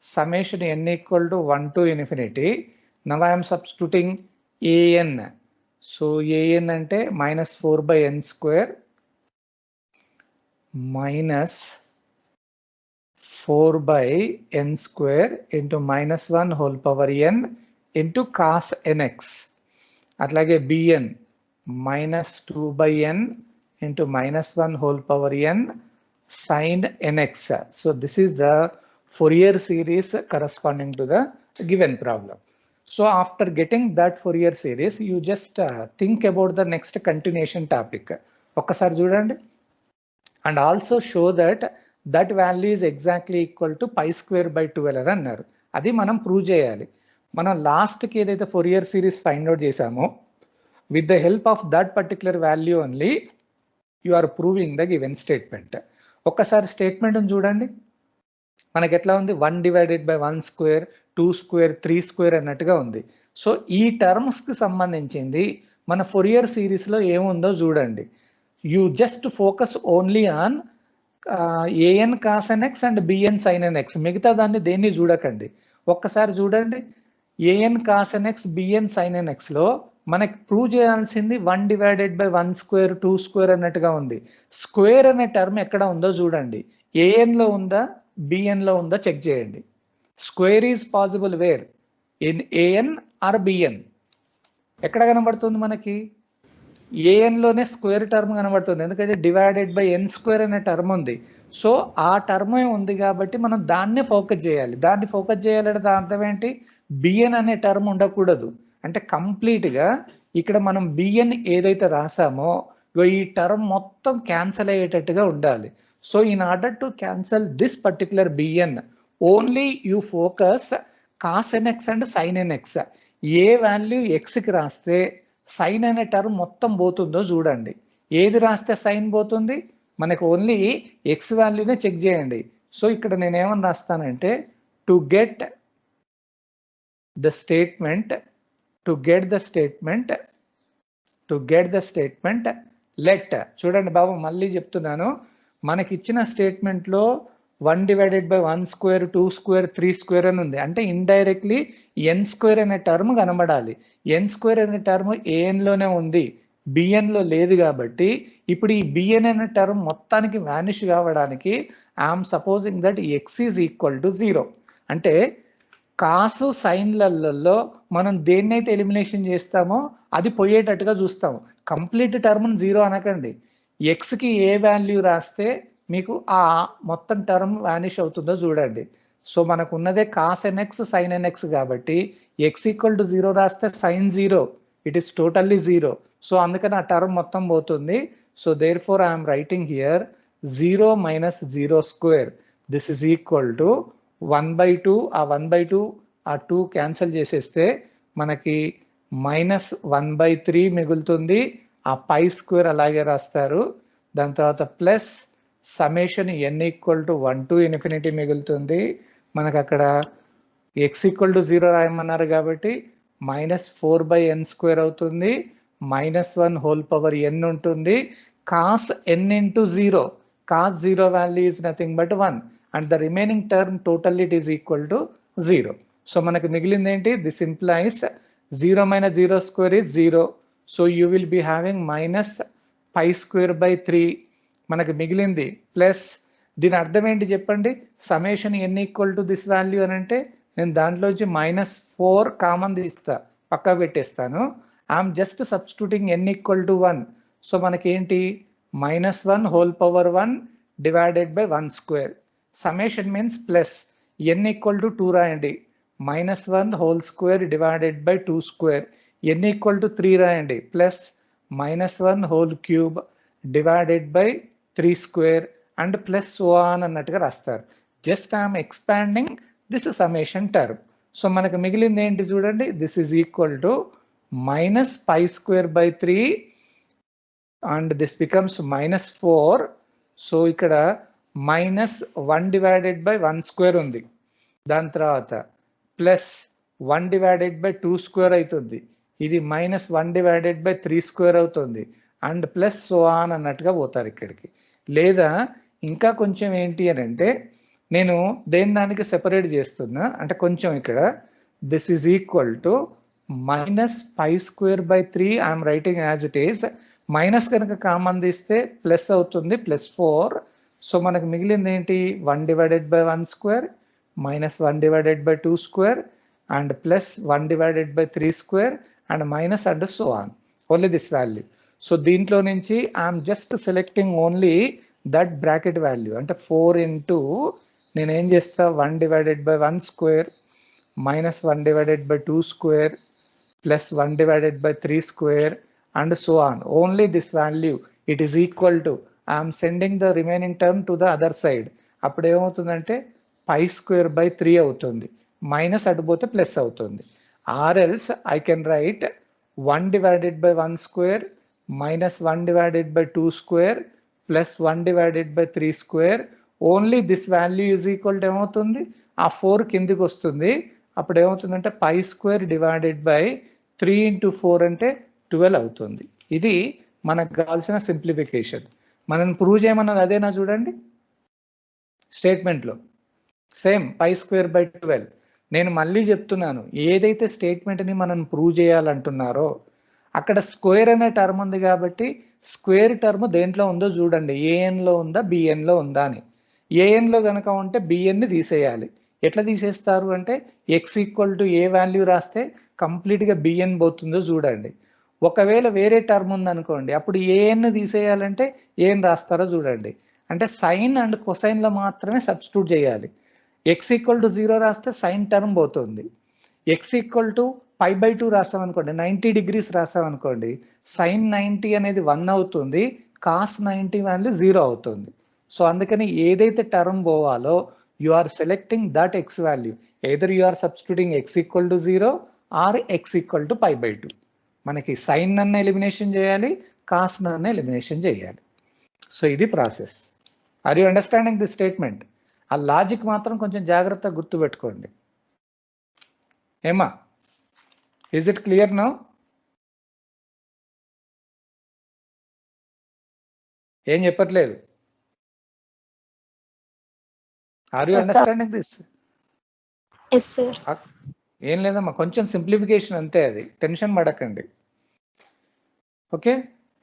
summation n equal to 1 to infinity. Now I'm substituting an. So an అంటే minus 4 by n square minus 4 by n square into minus 1 whole power n into cos nx. అట్లాగే bn minus 2 by n into minus 1 whole power n sin nx. So this is the Fourier series corresponding to the given problem. So after getting that Fourier series, you just think about the next continuation topic. ఒక్కసారి చూడండి, and also show that that value is exactly equal to pi square by 12 అని అన్నారు. అది మనం prove చేయాలి. మనం లాస్ట్కి ఏదైతే Fourier series ఫైండ్ అవుట్ చేసామో, with the help of that particular value only you are proving the given statement. ఒక్కసారి స్టేట్మెంట్ చూడండి, మనకి ఎట్లా ఉంది, 1 divided by 1 square 2 square 3 square అన్నట్టుగా ఉంది. సో ఈ టర్మ్స్కి సంబంధించింది మన Fourier సిరీస్లో ఏముందో చూడండి. You just focus only on an cos nx and bn sin nx, మిగతా దాన్ని దేన్ని చూడకండి. ఒక్కసారి చూడండి, an cos nx bn sin nx లో మనకి ప్రూవ్ చేయాల్సింది 1 divided by 1 square 2 square అన్నట్టుగా ఉంది. స్క్వేర్ అనే టర్మ్ ఎక్కడ ఉందో చూడండి, an లో ఉందా bn లో ఉందా చెక్ చేయండి. Square is possible where, in an or bn. ఎక్కడ కనబడుతుంది మనకి, an లోనే స్క్వేర్ టర్మ్ కనబడుతుంది, ఎందుకంటే డివైడెడ్ బై n స్క్వేర్ అనే టర్మ్ ఉంది. సో ఆ టర్మ్ ఉంది కాబట్టి మనం దాన్నే ఫోకస్ చేయాలి. దాన్ని ఫోకస్ చేయాలంటే దాని అర్థం ఏంటి, bn అనే టర్మ్ ఉండకూడదు. అంటే కంప్లీట్గా ఇక్కడ మనం bn ఏదైతే రాసామో ఈ టర్మ్ మొత్తం క్యాన్సిల్ అయ్యేటట్టుగా ఉండాలి. So in order to cancel this particular bn, only you focus cos nx and sin nx. ఏ వాల్యూ ఎక్స్కి రాస్తే సైన్ అనే టర్మ్ మొత్తం పోతుందో చూడండి. ఏది రాస్తే సైన్ పోతుంది, మనకు ఓన్లీ ఎక్స్ వాల్యూనే చెక్ చేయండి. సో ఇక్కడ నేను ఏమని రాస్తానంటే, to get the statement let, చూడండి బాబు మళ్ళీ చెప్తున్నాను, మనకి ఇచ్చిన స్టేట్మెంట్లో 1 divided by 1 square 2 square 3 square అని ఉంది. అంటే ఇండైరెక్ట్లీ ఎన్ స్క్వేర్ అనే టర్మ్ కనబడాలి. ఎన్ స్క్వేర్ అనే టర్మ్ ఏఎన్లోనే ఉంది, బిఎన్లో లేదు. కాబట్టి ఇప్పుడు ఈ బిఎన్ అనే టర్మ్ మొత్తానికి వానిష్ కావడానికి I'm supposing that X is equal to 0. అంటే కాసు సైన్లలో మనం దేన్నైతే ఎలిమినేషన్ చేస్తామో అది పోయేటట్టుగా చూస్తాము. కంప్లీట్ టర్మ్ 0 అనకండి. ఎక్స్కి ఏ వాల్యూ రాస్తే మీకు ఆ మొత్తం టర్మ్ వానిష్ అవుతుందో చూడండి. సో మనకు ఉన్నదే కాస్ ఎన్ఎక్స్ సైన్ ఎన్ఎక్స్ కాబట్టి ఎక్స్ ఈక్వల్ టు 0 రాస్తే sine 0, it is totally 0. So అందుకని ఆ టర్మ్ మొత్తం పోతుంది. So therefore I'm writing here 0 minus 0 square, this is equal to 1/2. ఆ 1/2 ఆ 2 క్యాన్సిల్ చేసేస్తే మనకి -1/3 మిగులుతుంది. ఆ పై స్క్వేర్ అలాగే రాస్తారు. దాని తర్వాత plus summation n equal to 1 to infinity మిగులుతుంది. మనకు అక్కడ ఎక్స్ ఈక్వల్ టు 0 రాయమన్నారు కాబట్టి -4/n స్క్వేర్ అవుతుంది. -1 హోల్ పవర్ n ఉంటుంది. Cos n into 0, cos 0 value is nothing but 1 and the remaining term total it is equal to 0. So మనకు మిగిలింది ఏంటి? This implies 0 minus 0 square is 0. So you will be having minus pi square by 3. మనకు మిగిలింది plus, దీని అర్థం ఏంటి చెప్పండి? Summation n equal to this value అని అంటే నేను దాంట్లోంచి -4 కామన్ తీస్తా, పక్కా పెట్టేస్తాను. I'm just substituting n equal to 1. So మనకేంటి? -1 whole power 1 divided by 1 square. Summation means plus n equal to 2 రాయండి, -1 whole square divided by 2 square. n equal to 3 రాయండి, plus -1 whole cube divided by 3 square and plus so on అన్నట్టుగా రాస్తారు. Just I'm expanding this summation term. So మనకు మిగిలింది ఏంటి చూడండి? This is equal to minus pi square by 3 and this becomes -4. So ఇక్కడ -1 divided by 1 square ఉంది. దాని తర్వాత ప్లస్ 1 డివైడెడ్ బై 2 స్క్వేర్ అవుతుంది. ఇది -1 డివైడెడ్ బై 3 స్క్వేర్ అవుతుంది. అండ్ ప్లస్ సో ఆన్ అన్నట్టుగా పోతారు ఇక్కడికి. లేదా ఇంకా కొంచెం ఏంటి అని అంటే నేను దేని దానికి సెపరేట్ చేస్తున్నా అంటే కొంచెం ఇక్కడ this is equal to -π square by 3 I'm writing as it is. Minus కనుక కామన్ తీస్తే ప్లస్ అవుతుంది, +4. సో మనకు మిగిలింది ఏంటి? 1 divided by 1 square -1 divided by 2 square and plus 1 divided by 3 square and minus and so on, only this value. So దీంట్లో నుంచి I'm just selecting only that bracket value. అంటే 4 into నేను ఏం చేస్తా? 1 divided by 1 square -1 divided by 2 square plus 1 divided by 3 square and so on. Only this value, it is equal to, I am sending the remaining term to the other side. అప్పుడు ఏమవుతుందంటే π square by 3 అవుతుంది, minus అటుపోతే plus అవుతుంది. Or else I can write 1 divided by 1 square -1 divided by 2 square plus 1 divided by 3 square. Only this value is equal to ఏమవుతుంది? ఆ 4 కిందికి వస్తుంది. అప్పుడు ఏమవుతుందంటే π స్క్వేర్ డివైడెడ్ బై 3 ఇంటూ 4 అంటే 12 అవుతుంది. ఇది మనకు కావాల్సిన సింప్లిఫికేషన్. మనం ప్రూవ్ చేయమన్నది అదేనా చూడండి స్టేట్మెంట్లో, సేమ్ π స్క్వేర్ బై 12. నేను మళ్ళీ చెప్తున్నాను, ఏదైతే స్టేట్మెంట్ని మనం ప్రూవ్ చేయాలంటున్నారో అక్కడ స్క్వేర్ అనే టర్మ్ ఉంది కాబట్టి స్క్వేర్ టర్మ్ దేంట్లో ఉందో చూడండి, ఏఎన్లో ఉందా బిఎన్లో ఉందా అని. ఏఎన్లో కనుక ఉంటే బిఎన్ని తీసేయాలి. ఎట్లా తీసేస్తారు అంటే X equal to A value రాస్తే కంప్లీట్గా బిఎన్ పోతుందో చూడండి. ఒకవేళ వేరే టర్మ్ ఉందనుకోండి, అప్పుడు ఏఎన్ తీసేయాలంటే ఏం రాస్తారో చూడండి. అంటే సైన్ అండ్ కొసైన్లో మాత్రమే సబ్స్టిట్యూట్ చేయాలి. ఎక్స్ ఈక్వల్ టు 0 రాస్తే సైన్ టర్మ్ పోతుంది. ఎక్స్ ఈక్వల్ టు π/2 రాసామనుకోండి, 90 డిగ్రీస్ రాసామనుకోండి, సైన్ 90 అనేది 1 అవుతుంది, కాస్ 90 వాల్యూ 0 అవుతుంది. సో అందుకని ఏదైతే టర్మ్ పోవాలో you are selecting that X value. Either you are substituting X equal to 0 or X equal to π/2. మనకి సైన్ నన్ను ఎలిమినేషన్ చేయాలి, కాస్ నన్ను ఎలిమినేషన్ చేయాలి. సో ఇది process. Are you understanding the statement? ఆ లాజిక్ మాత్రం కొంచెం జాగ్రత్తగా గుర్తుపెట్టుకోండి. ఏమా, ఈజ్ ఇట్ క్లియర్ నౌ? ఏం చెప్పట్లేదు. Are you understanding this? Yes, sir. ఏం లేదమ్మా, కొంచెం సింప్లిఫికేషన్ అంతే, అది టెన్షన్ పడకండి. Okay,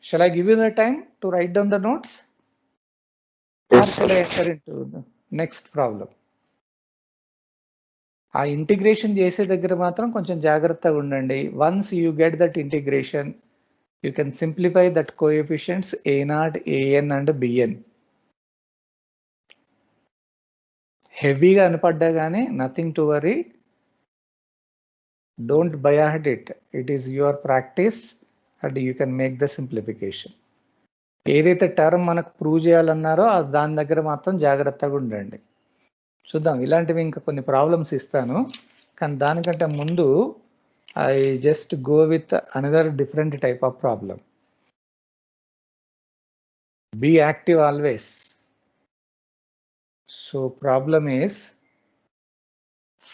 shall I give you the time to right down the notes or shall I enter into the next problem? ఆ integration చేసే దగ్గర మాత్రం కొంచెం జాగ్రత్తగా ఉండండి. Once you get that integration, you can simplify that coefficients A0, AN and BN. హెవీగా అనపడ్డా కానీ nothing to worry, don't by heart it. It is your practice and you can make the simplification. ఏదైతే term మనకు prove చేయాలన్నారో దాని దగ్గర మాత్రం జాగ్రత్తగా ఉండండి. చూద్దాం, ఇలాంటివి ఇంకా కొన్ని ప్రాబ్లమ్స్ ఇస్తాను, కానీ దానికంటే ముందు I just go with another different type of problem. Be active always. So problem is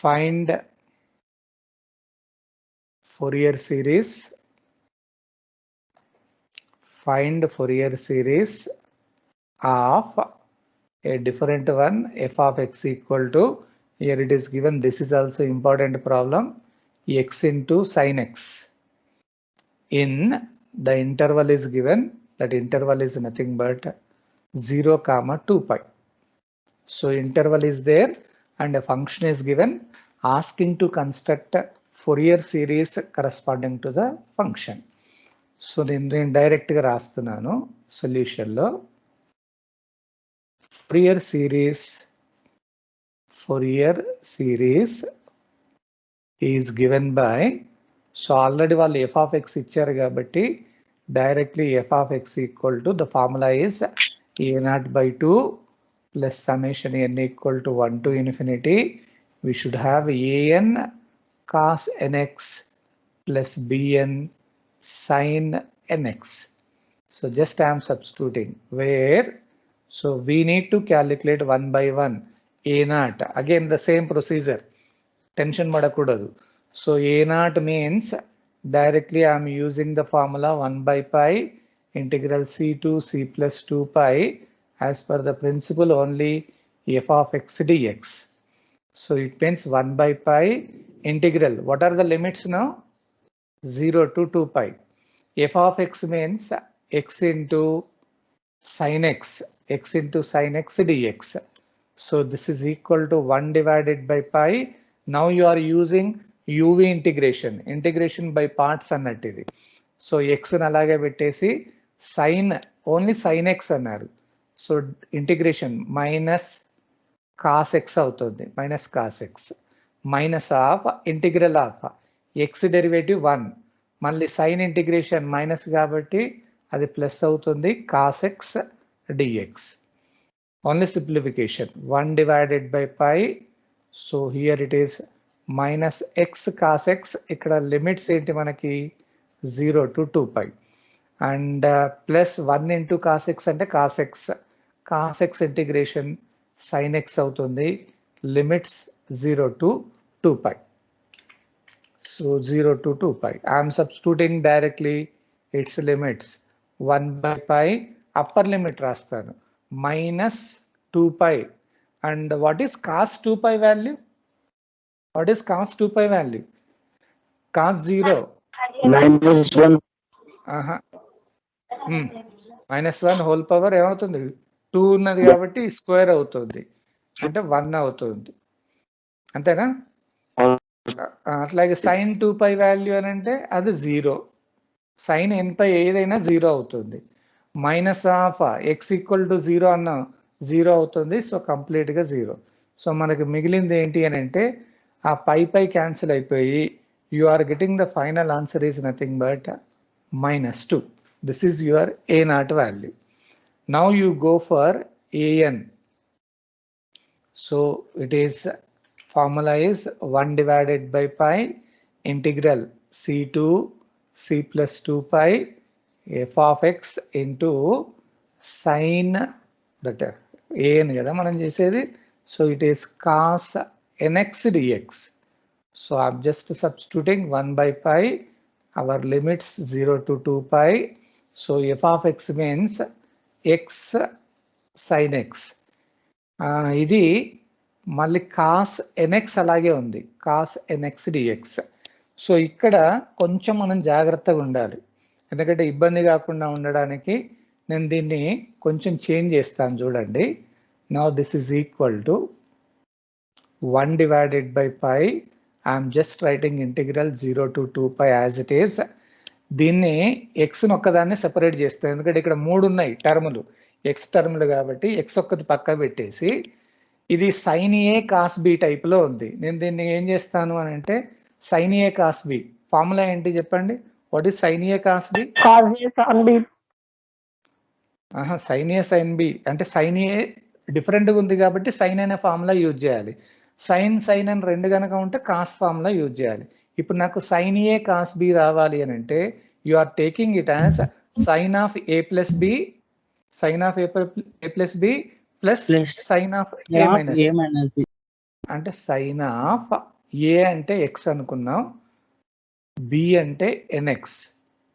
find Fourier series. Find Fourier series of a different one, f of x equal to, here it is given, this is also important problem, x into sin x. In the interval is given, that interval is nothing but 0, 2 pi. So interval is there and a function is given asking to construct Fourier series corresponding to the function. So నేను డైరెక్ట్గా రాస్తున్నాను సొల్యూషన్లో. Fourier series is given by, so already వాళ్ళు f of x ఇచ్చారు కాబట్టి directly f of x equal to, the formula is a0/2 plus summation n equal to 1 to infinity. We should have an cos nx plus bn sin nx. So just I am substituting where, so we need to calculate 1 by 1 a0. Again the same procedure, tension madakudadu. So a0 means directly I am using the formula 1 by pi integral c to c plus 2 pi as per the principle only f of x dx. So it means 1 by pi integral, what are the limits now? 0 to 2 pi. f of x means x into sin x, x into sin x dx. So this is equal to 1 divided by pi. Now you are using uv integration by parts అన్నట్టు ఇది. So x అలాగే పెట్టేసి sin, only sin x అన్నారు. So integration minus cos x అవుతుంది, minus cos x minus of integral of x derivative 1, మళ్ళీ sine integration minus కాబట్టి అది plus అవుతుంది, cos x dx. Only simplification 1 divided by pi. So here it is minus x cos x, ఇక్కడ limits ఏంటి మనకి 0 to 2 pi and plus 1 into cos x అంటే cos x integration sin x అవుతుంది, limits 0 to 2 pi. So 0 to 2 pi. I am substituting directly its limits 1 by pi, upper limit rastanu minus 2 pi. And what is cos 2 pi value? What is cos 2 pi value? Cos 0 minus 1. Minus 1 whole power ఏమవుతుంది, 2 ఉన్నది కాబట్టి square అవుతుంది అంటే 1 అవుతుంది, అంతేనా? అట్లాగే sin 2 pi value అని అంటే అది 0, sin n పై ఏదైనా 0 అవుతుంది. Minus of x equal to 0 అన్న 0 అవుతుంది, సో కంప్లీట్గా 0. సో మనకి మిగిలింది ఏంటి అని అంటే ఆ పై క్యాన్సిల్ అయిపోయి you are getting the final answer is nothing but -2. This is your a0 value. Now you go for an. So it is formula is 1 divided by pi integral c to c plus 2 pi f of x into sin, that an kada manam chesedi, so it is cos nx dx. So I'm just substituting 1 by pi, our limits 0 to 2 pi. So f of x means x sin x. ఇది మళ్ళీ cos NX అలాగే ఉంది, cos NX dx. So ఇక్కడ కొంచెం మనం జాగ్రత్తగా ఉండాలి, ఎందుకంటే ఇబ్బంది కాకుండా ఉండడానికి నేను దీన్ని కొంచెం చేంజ్ చేస్తాను. చూడండి, now this is equal to 1 divided by pi. I'm just writing integral 0 to 2 pi as it is. దీన్ని ఎక్స్ని ఒక్కదాన్ని సెపరేట్ చేస్తాను, ఎందుకంటే ఇక్కడ 3 ఉన్నాయి టర్ములు, ఎక్స్ టర్ములు కాబట్టి ఎక్స్ ఒక్కటి పక్క పెట్టేసి, ఇది సైన్ ఏ కాస్ బి టైప్లో ఉంది. నేను దీన్ని ఏం చేస్తాను అని అంటే sine a cos b formula ఏంటి చెప్పండి? What is sine a cos b? Sine a sine b అంటే సైన్ ఏ డిఫరెంట్గా ఉంది కాబట్టి సైన్ అనే ఫార్ములా యూజ్ చేయాలి. సైన్ సైన్ అని రెండు కనుక ఉంటే కాస్ ఫార్ములా యూజ్ చేయాలి. ఇప్పుడు నాకు సైన్ ఏ కాస్ బి రావాలి అని అంటే you are taking it as sine of A plus B, sine of A plus B plus sine of A minus B. అంటే సైన్ ఆఫ్ ఏ అంటే ఎక్స్ అనుకున్నాం, B అంటే N X.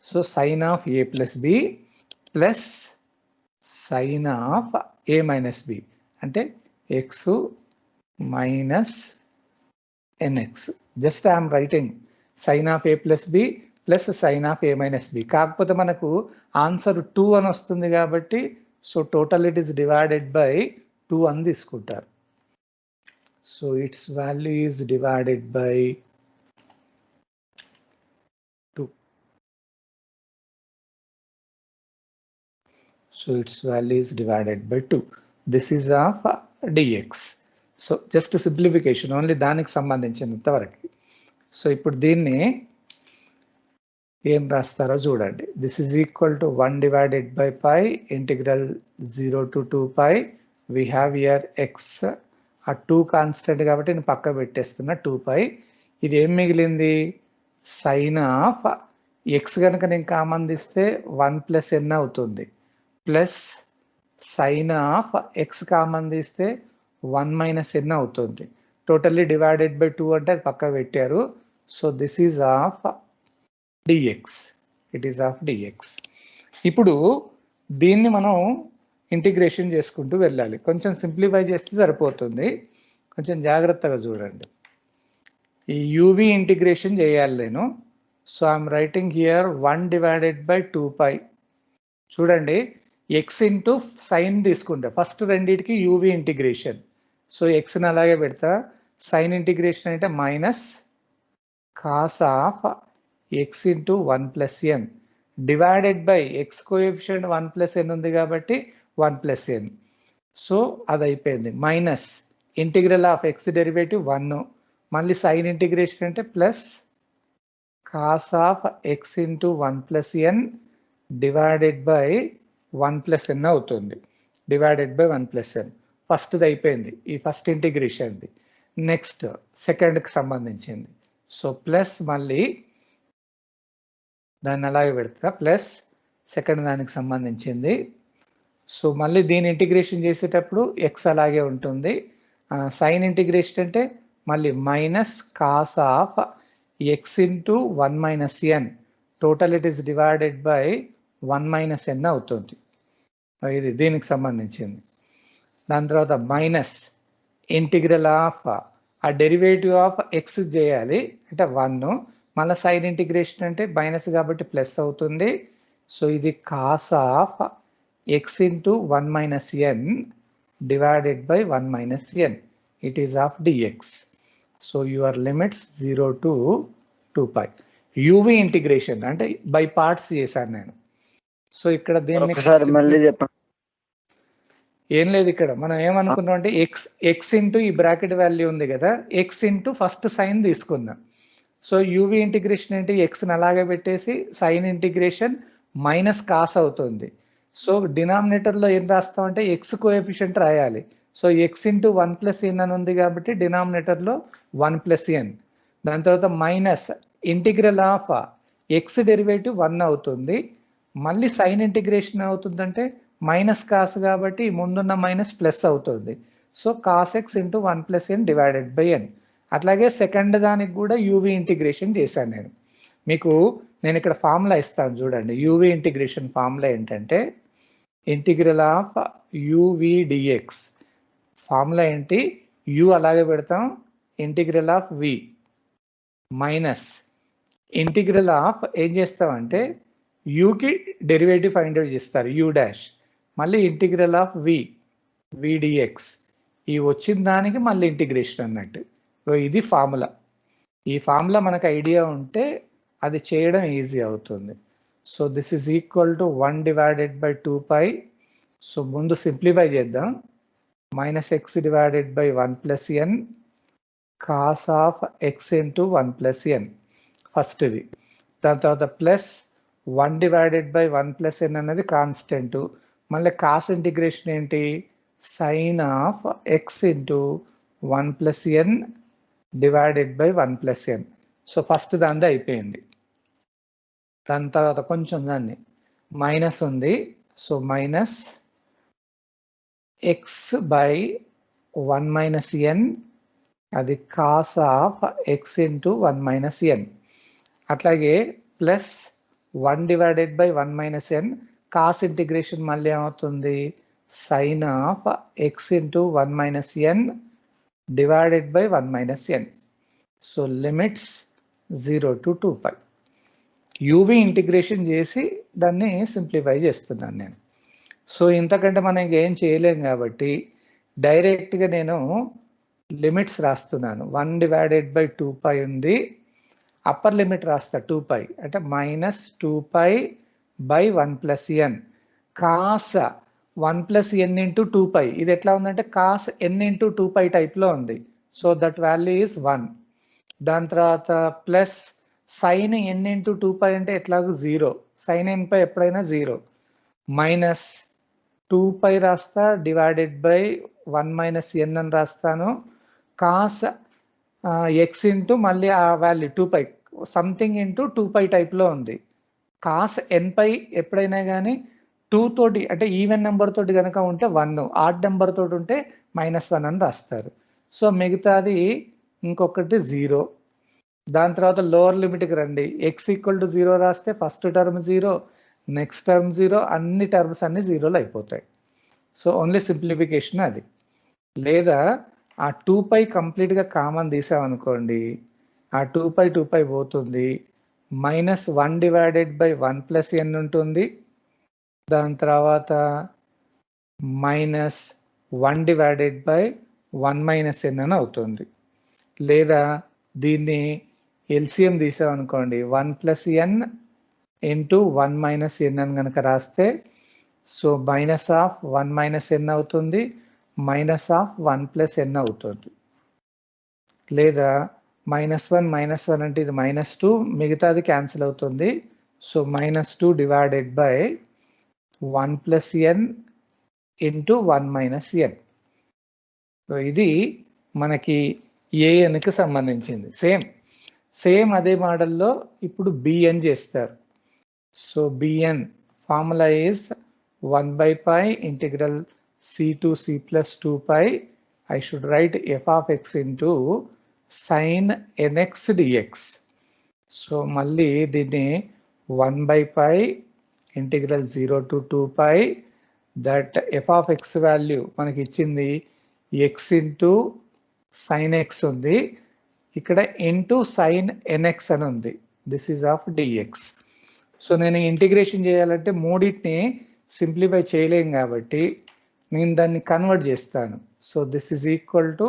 So sine of A plus B plus sine of A minus B అంటే X minus N X. Just I'm writing sine of A plus B plus sine of A minus B. కాకపోతే మనకు answer 2 అని వస్తుంది కాబట్టి so total it is divided by 2 అని తీసుకుంటారు. So it's value is divided by 2. So its value is divided by 2. This is of dx. So just a simplification, only దానికి సంబంధించినంత వరకు. సో ఇప్పుడు దీన్ని ఏం రాస్తారో చూడండి. This is equal to 1 divided by pi integral 0 to 2 pi. We have here x, ఆ 2 constant కాబట్టి నేను పక్క పెట్టేస్తున్నా 2 pi. ఇది ఏం మిగిలింది? సైన్ ఆఫ్ ఎక్స్ కనుక నేను కామన్ తీస్తే 1 ప్లస్ n అవుతుంది, plus sine of x common తీస్తే 1 మైనస్ n అవుతుంది. టోటల్లీ డివైడెడ్ బై 2 అంటే అది పక్క పెట్టారు. So this is of d x, it is of d x. ఇప్పుడు దీన్ని మనం ఇంటిగ్రేషన్ చేసుకుంటూ వెళ్ళాలి. కొంచెం సింప్లిఫై చేస్తే సరిపోతుంది, కొంచెం జాగ్రత్తగా చూడండి. ఈ యూవి ఇంటిగ్రేషన్ చేయాలి నేను. So I'm writing here 1 divided by 2 pi. చూడండి, ఎక్స్ ఇంటూ సైన్ తీసుకుంటా, ఫస్ట్ రెండింటికి యూవి ఇంటిగ్రేషన్. సో ఎక్స్ని అలాగే పెడతా, సైన్ ఇంటిగ్రేషన్ అంటే minus cos of X into 1 plus N divided by X coefficient 1 plus N ఉంది కాబట్టి 1 ప్లస్ ఎన్. సో అది అయిపోయింది, minus integral of X derivative 1, మళ్ళీ సైన్ ఇంటిగ్రేషన్ అంటే plus cos of X into 1 plus N divided by 1 plus n అవుతుంది, divided by 1 plus ఎన్. ఫస్ట్ది అయిపోయింది, ఈ ఫస్ట్ ఇంటిగ్రేషన్ది. నెక్స్ట్ సెకండ్కి సంబంధించింది. సో ప్లస్ మళ్ళీ దాన్ని అలాగే పెడతా, ప్లస్ సెకండ్ దానికి సంబంధించింది. సో మళ్ళీ దీని ఇంటిగ్రేషన్ చేసేటప్పుడు ఎక్స్ అలాగే ఉంటుంది. సైన్ ఇంటిగ్రేషన్ అంటే మళ్ళీ minus cos of X into 1 minus N, total it is divided by 1 minus ఎన్ అవుతుంది. ఇది దీనికి సంబంధించింది. దాని తర్వాత మైనస్ ఇంటిగ్రల్ ఆఫ్ ఆ డెరివేటివ్ ఆఫ్ ఎక్స్ చేయాలి అంటే 1, మళ్ళీ సైన్ ఇంటిగ్రేషన్ అంటే మైనస్ కాబట్టి ప్లస్ అవుతుంది. సో ఇది cos of X into 1 minus N divided by 1 minus N, it is of D X. So your limits 0 to 2 pi. UV integration అంటే by parts చేశాను నేను. సో ఇక్కడ దీన్ని ఏం లేదు, ఇక్కడ మనం ఏమనుకున్నాం అంటే ఎక్స్ ఇంటూ ఈ బ్రాకెట్ వాల్యూ ఉంది కదా, ఎక్స్ ఇంటూ ఫస్ట్ సైన్ తీసుకుందాం. సో యూవి ఇంటిగ్రేషన్ ఏంటి, ఎక్స్ని అలాగే పెట్టేసి సైన్ ఇంటిగ్రేషన్ మైనస్ కాస్ అవుతుంది. సో డినామినేటర్లో ఏం రాస్తామంటే ఎక్స్ కోఎఫిషియంట్ రాయాలి. సో ఎక్స్ ఇంటూ 1 ప్లస్ ఎన్ అని ఉంది కాబట్టి డినామినేటర్లో 1 ప్లస్ ఎన్. దాని తర్వాత minus integral of X derivative 1 అవుతుంది, మళ్ళీ సైన్ ఇంటిగ్రేషన్ అవుతుందంటే మైనస్ కాస్ కాబట్టి ముందున్న మైనస్ ప్లస్ అవుతుంది. So cos X into 1 plus N divided by N. అట్లాగే సెకండ్ దానికి కూడా యూవి ఇంటిగ్రేషన్ చేశాను నేను. మీకు నేను ఇక్కడ ఫార్ములా ఇస్తాను చూడండి. యూవి ఇంటిగ్రేషన్ ఫార్ములా ఏంటంటే integral of u v d x. Formula ఏంటి, u అలాగే పెడతాం, integral of v minus integral of ఏం చేస్తామంటే యూకి డెరివేటివ్ ఫైండ్ అవుట్ చేస్తారు u డాష్, మళ్ళీ ఇంటిగ్రల్ ఆఫ్ v dx, ఈ వచ్చిన దానికి మళ్ళీ ఇంటిగ్రేషన్ అన్నట్టు. సో ఇది ఫార్ములా. ఈ ఫార్ములా మనకు ఐడియా ఉంటే అది చేయడం ఈజీ అవుతుంది. So this is equal to 1 divided by 2π. So ముందు సింప్లిఫై చేద్దాం. Minus X divided by 1 plus N cos of X into 1 plus N first ఇది. దాని తర్వాత plus 1 divided by 1 plus N అనేది కాన్స్టెంట్. మళ్ళీ కాస్ ఇంటిగ్రేషన్ ఏంటి, sine of X into 1 plus N divided by 1 plus N. So first దాన్ని అయిపోయింది. దాని తర్వాత కొంచెం దాన్ని మైనస్ ఉంది. So minus X by 1 minus N, అది cos of X into 1 minus N. అట్లాగే plus 1 divided by 1 minus N, cos integration మళ్ళీ ఏమవుతుంది, sine of X into 1 minus N divided by 1 minus N. So limits 0 to 2π. U V integration చేసి దాన్ని simplify చేస్తున్నాను నేను. So ఇంతకంటే మనం ఇంకేం చేయలేం కాబట్టి డైరెక్ట్గా నేను లిమిట్స్ రాస్తున్నాను. 1 డివైడెడ్ బై 2π ఉంది, అప్పర్ లిమిట్ రాస్తా 2π, అంటే minus 2π by 1 plus N cos 1 plus N into 2π. ఇది ఎట్లా ఉందంటే కాస్ ఎన్ ఇంటూ 2π టైప్లో ఉంది. So that value is 1. దాని తర్వాత ప్లస్ సైన్ ఎన్ ఇంటూ 2π అంటే ఎట్లాగో 0, సైన్ ఎన్ పై ఎప్పుడైనా 0, మైనస్ 2π రాస్తా డివైడెడ్ బై 1 మైనస్ ఎన్ అని రాస్తాను. కాస్ ఎక్స్ ఇంటూ మళ్ళీ ఆ వాల్యూ 2π, సంథింగ్ ఇంటూ 2π టైప్లో ఉంది. కాస్ ఎన్ పై ఎప్పుడైనా కానీ 2 తోటి అంటే ఈవెన్ నెంబర్ తోటి కనుక ఉంటే 1, ఆడ్ నెంబర్ తోటి ఉంటే -1 అని రాస్తారు. సో మిగతాది ఇంకొకటి 0. దాని తర్వాత లోవర్ లిమిట్కి రండి. ఎక్స్ ఈక్వల్ టు 0 రాస్తే ఫస్ట్ టర్మ్ 0, నెక్స్ట్ టర్మ్ 0, అన్ని టర్మ్స్ అన్ని 0లు అయిపోతాయి. సో ఓన్లీ సింప్లిఫికేషన్ అది. లేదా ఆ 2π కంప్లీట్గా కామన్ తీసామనుకోండి, ఆ 2π పోతుంది, మైనస్ 1 డివైడెడ్ బై 1 ప్లస్ ఎన్ ఉంటుంది. దాని తర్వాత మైనస్ 1 డివైడెడ్ బై 1 మైనస్ ఎన్ అని అవుతుంది. లేదా దీన్ని ఎల్సిఎం తీసామనుకోండి, 1 ప్లస్ ఎన్ ఇంటూ 1 మైనస్ ఎన్ అని కనుక రాస్తే సో మైనస్ ఆఫ్ 1 మైనస్ ఎన్ అవుతుంది, మైనస్ ఆఫ్ 1 ప్లస్ ఎన్ అవుతుంది. లేదా -1 అంటే ఇది -2, మిగతాది క్యాన్సిల్ అవుతుంది. So -2 divided by 1 plus N into 1 minus N. So ఇది మనకి ఏఎన్కి సంబంధించింది. సేమ్ అదే మోడల్లో ఇప్పుడు బిఎన్ చేస్తారు. So B N formula is 1/π integral c to c plus 2π. I should write f of x into sin nx dx. So మళ్ళీ దీన్ని 1/π integral 0 to 2π, that f of x value మనకి ఇచ్చింది x ఇంటూ sin x ఉంది, ఇక్కడ into sin nx అని ఉంది. This is of dx. So నేను integration చేయాలంటే మూడింటిని సింప్లిఫై చేయలేం కాబట్టి నేను దాన్ని కన్వర్ట్ చేస్తాను. So this is equal to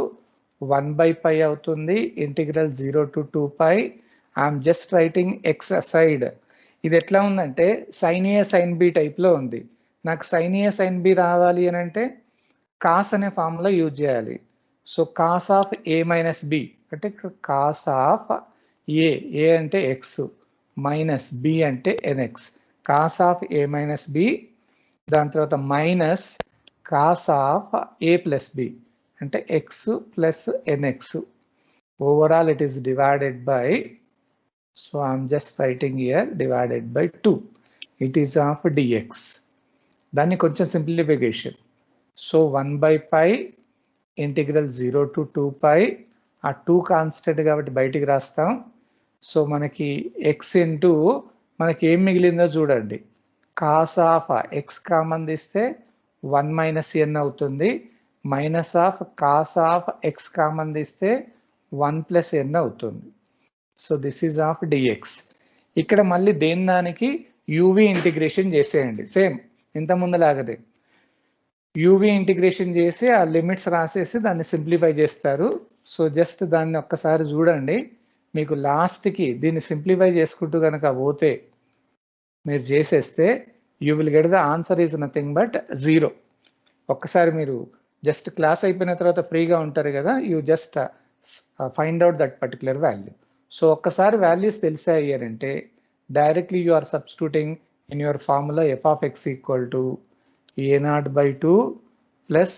1/π అవుతుంది, integral 0 to 2π. I'm just writing x aside. ఇది ఎట్లా ఉందంటే సైన్ ఏ సైన్ బి టైప్లో ఉంది. నాకు సైన్ ఏ సైన్ బి రావాలి అని అంటే కాస్ అనే ఫార్ములా యూజ్ చేయాలి. So cos of A minus B అంటే కాస్ ఆఫ్ ఏ అంటే ఎక్స్, మైనస్ బి అంటే nx, cos of A minus b. దాని తర్వాత minus cos of A plus b అంటే x plus nx. Overall it is divided by, so I'm just writing here divided by 2. It is of dx. దాన్ని కొంచెం simplification. So 1/π integral 0 to 2π. ఆ 2 constant కాబట్టి బయటికి రాస్తాం. So మనకి X into మనకి ఏం మిగిలిందో చూడండి, కాస్ ఆఫ్ ఎక్స్ కామన్ తీస్తే 1 మైనస్ ఎన్ అవుతుంది, minus of cos of x common తీస్తే 1 ప్లస్ ఎన్ అవుతుంది. So this is of d x. ఇక్కడ మళ్ళీ దేని దానికి యూవి ఇంటిగ్రేషన్ చేసేయండి, సేమ్ ఇంత ముందులాగదే యూవి ఇంటిగ్రేషన్ చేసి ఆ లిమిట్స్ రాసేసి దాన్ని సింప్లిఫై చేస్తారు. సో జస్ట్ దాన్ని ఒక్కసారి చూడండి, మీకు లాస్ట్కి దీన్ని సింప్లిఫై చేసుకుంటూ కనుక పోతే మీరు చేసేస్తే you will get the answer is nothing but 0. ఒక్కసారి మీరు జస్ట్ క్లాస్ అయిపోయిన తర్వాత ఫ్రీగా ఉంటారు కదా, you just find out that particular value. So ఒక్కసారి వాల్యూస్ తెలిసాయంటే directly you are substituting in your formula f of x equal to a0/2 plus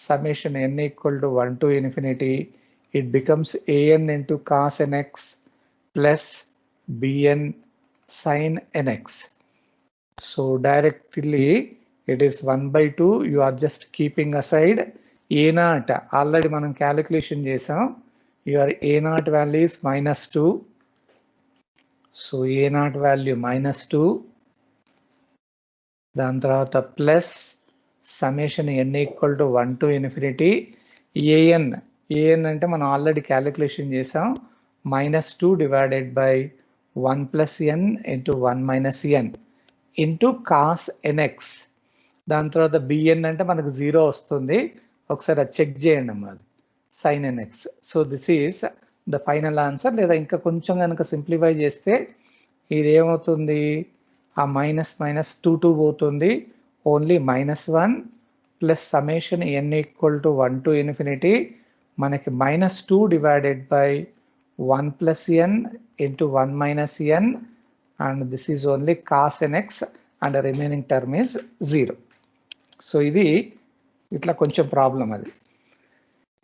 summation n equal to 1 to infinity. It becomes an into cos nx plus bn sin nx. So directly it is 1/2. You are just keeping aside a0. Already మనం calculation చేసాం. Your a0 value is -2. So a0 value -2. దాని తర్వాత plus summation n equal to 1 to infinity a n అంటే మనం already calculation చేసాం, -2 divided by 1 plus N into 1 minus n into cos n x. దాని తర్వాత B N అంటే మనకు 0 వస్తుంది, ఒకసారి అది చెక్ చేయండి అమ్మా, sine n x. So this is the final answer. లేదా ఇంకా కొంచెం కనుక సింప్లిఫై చేస్తే ఇది ఏమవుతుంది, ఆ మైనస్ 2 పోతుంది, only -1 plus summation n equal to 1 to infinity మనకి -2 divided by 1 plus N into 1 minus n and this is only cos n x and remaining term is 0. So ఇది ఇట్లా కొంచెం ప్రాబ్లం అది.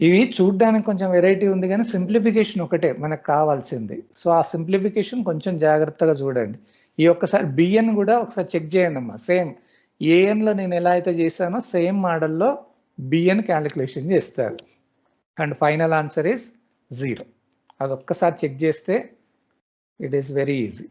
ఇవి చూడ్డానికి కొంచెం వెరైటీ ఉంది కానీ సింప్లిఫికేషన్ ఒకటే మనకు కావాల్సింది. సో ఆ సింప్లిఫికేషన్ కొంచెం జాగ్రత్తగా చూడండి. ఈ ఒక్కసారి బిఎన్ కూడా ఒకసారి చెక్ చేయండి అమ్మా, సేమ్ ఏఎన్లో నేను ఎలా అయితే చేశానో సేమ్ మోడల్లో బిఎన్ క్యాలిక్యులేషన్ చేస్తారు అండ్ ఫైనల్ ఆన్సర్ ఈస్ 0. అది ఒక్కసారి చెక్ చేస్తే ఇట్ ఈస్ వెరీ ఈజీ.